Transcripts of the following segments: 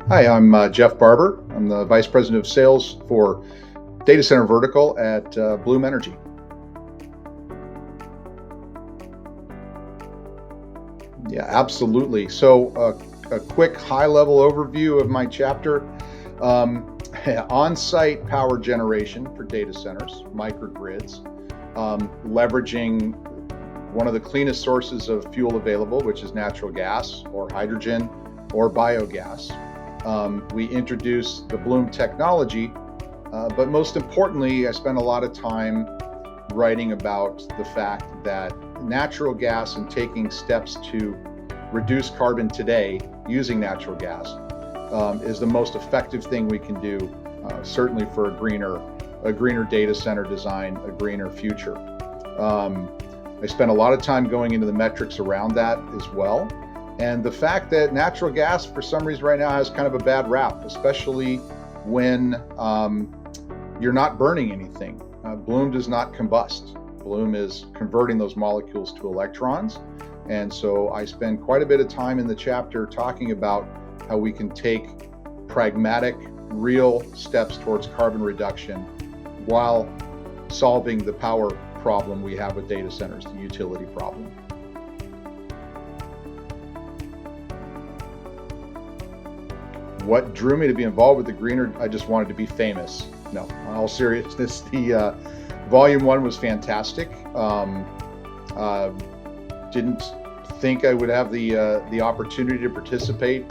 Hi, I'm Jeff Barber. I'm the Vice President of Sales for Data Center Vertical at Bloom Energy. Yeah, absolutely. A quick high-level overview of my chapter. Um, On-site power generation for data centers, microgrids, leveraging one of the cleanest sources of fuel available, which is natural gas or hydrogen or biogas. We introduced the Bloom technology, but most importantly, I spent a lot of time writing about the fact that natural gas and taking steps to reduce carbon today using natural gas is the most effective thing we can do, certainly for a greener data center design, a greener future. I spent a lot of time going into the metrics around that as well. And the fact that natural gas, for some reason right now, has kind of a bad rap, especially when you're not burning anything. Bloom does not combust. Bloom is converting those molecules to electrons. And so I spend quite a bit of time in the chapter talking about how we can take pragmatic, real steps towards carbon reduction while solving the power problem we have with data centers, the utility problem. What drew me to be involved with the greener? I just wanted to be famous. No, in all seriousness, the volume one was fantastic. Didn't think I would have the opportunity to participate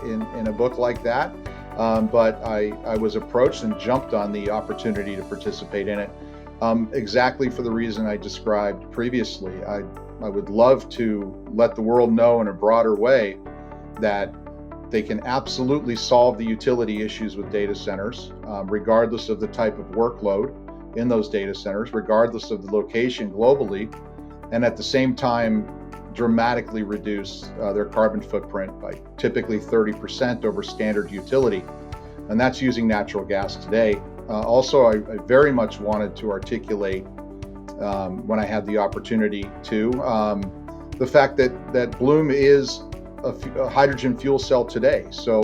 in a book like that, but I was approached and jumped on the opportunity to participate in it, exactly for the reason I described previously. I would love to let the world know in a broader way that they can absolutely solve the utility issues with data centers, regardless of the type of workload in those data centers, regardless of the location globally, and at the same time dramatically reduce their carbon footprint by typically 30% over standard utility. And that's using natural gas today. Also, I very much wanted to articulate, when I had the opportunity to, the fact that Bloom is a hydrogen fuel cell today. So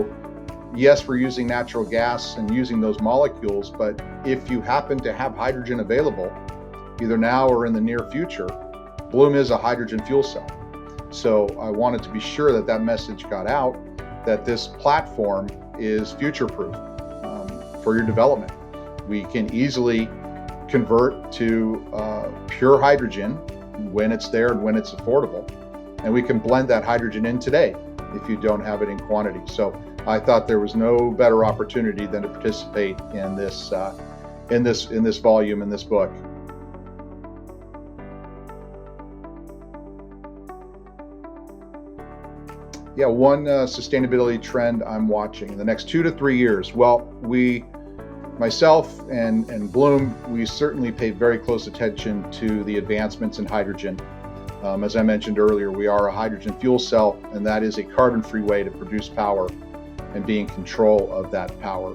yes, we're using natural gas and using those molecules, but if you happen to have hydrogen available, either now or in the near future, Bloom is a hydrogen fuel cell. So I wanted to be sure that that message got out, that this platform is future-proof for your development. We can easily convert to pure hydrogen when it's there and when it's affordable. And we can blend that hydrogen in today if you don't have it in quantity. So I thought there was no better opportunity than to participate in this volume, in this book. Yeah, one sustainability trend I'm watching in the next 2 to 3 years. Well, myself and Bloom, we certainly pay very close attention to the advancements in hydrogen. As I mentioned earlier, we are a hydrogen fuel cell, and that is a carbon-free way to produce power and be in control of that power.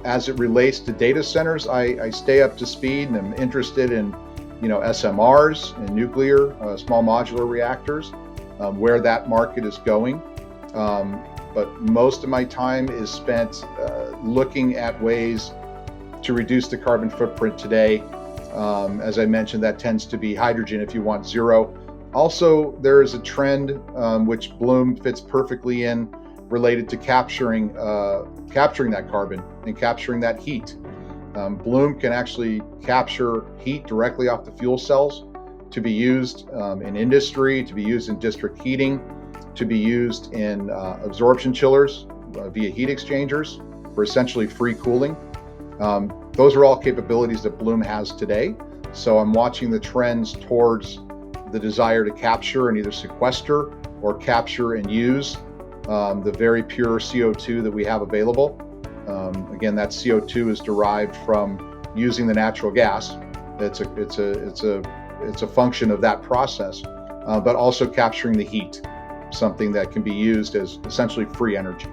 As it relates to data centers, I stay up to speed and am interested in, SMRs and nuclear, small modular reactors, where that market is going. But most of my time is spent looking at ways to reduce the carbon footprint today. As I mentioned, that tends to be hydrogen if you want zero. Also, there is a trend which Bloom fits perfectly in, related to capturing that carbon and capturing that heat. Bloom can actually capture heat directly off the fuel cells to be used in industry, to be used in district heating, to be used in absorption chillers via heat exchangers for essentially free cooling. Those are all capabilities that Bloom has today. So I'm watching the trends towards the desire to capture and either sequester or capture and use the very pure CO2 that we have available. Again, that CO2 is derived from using the natural gas. It's a function of that process, but also capturing the heat, something that can be used as essentially free energy.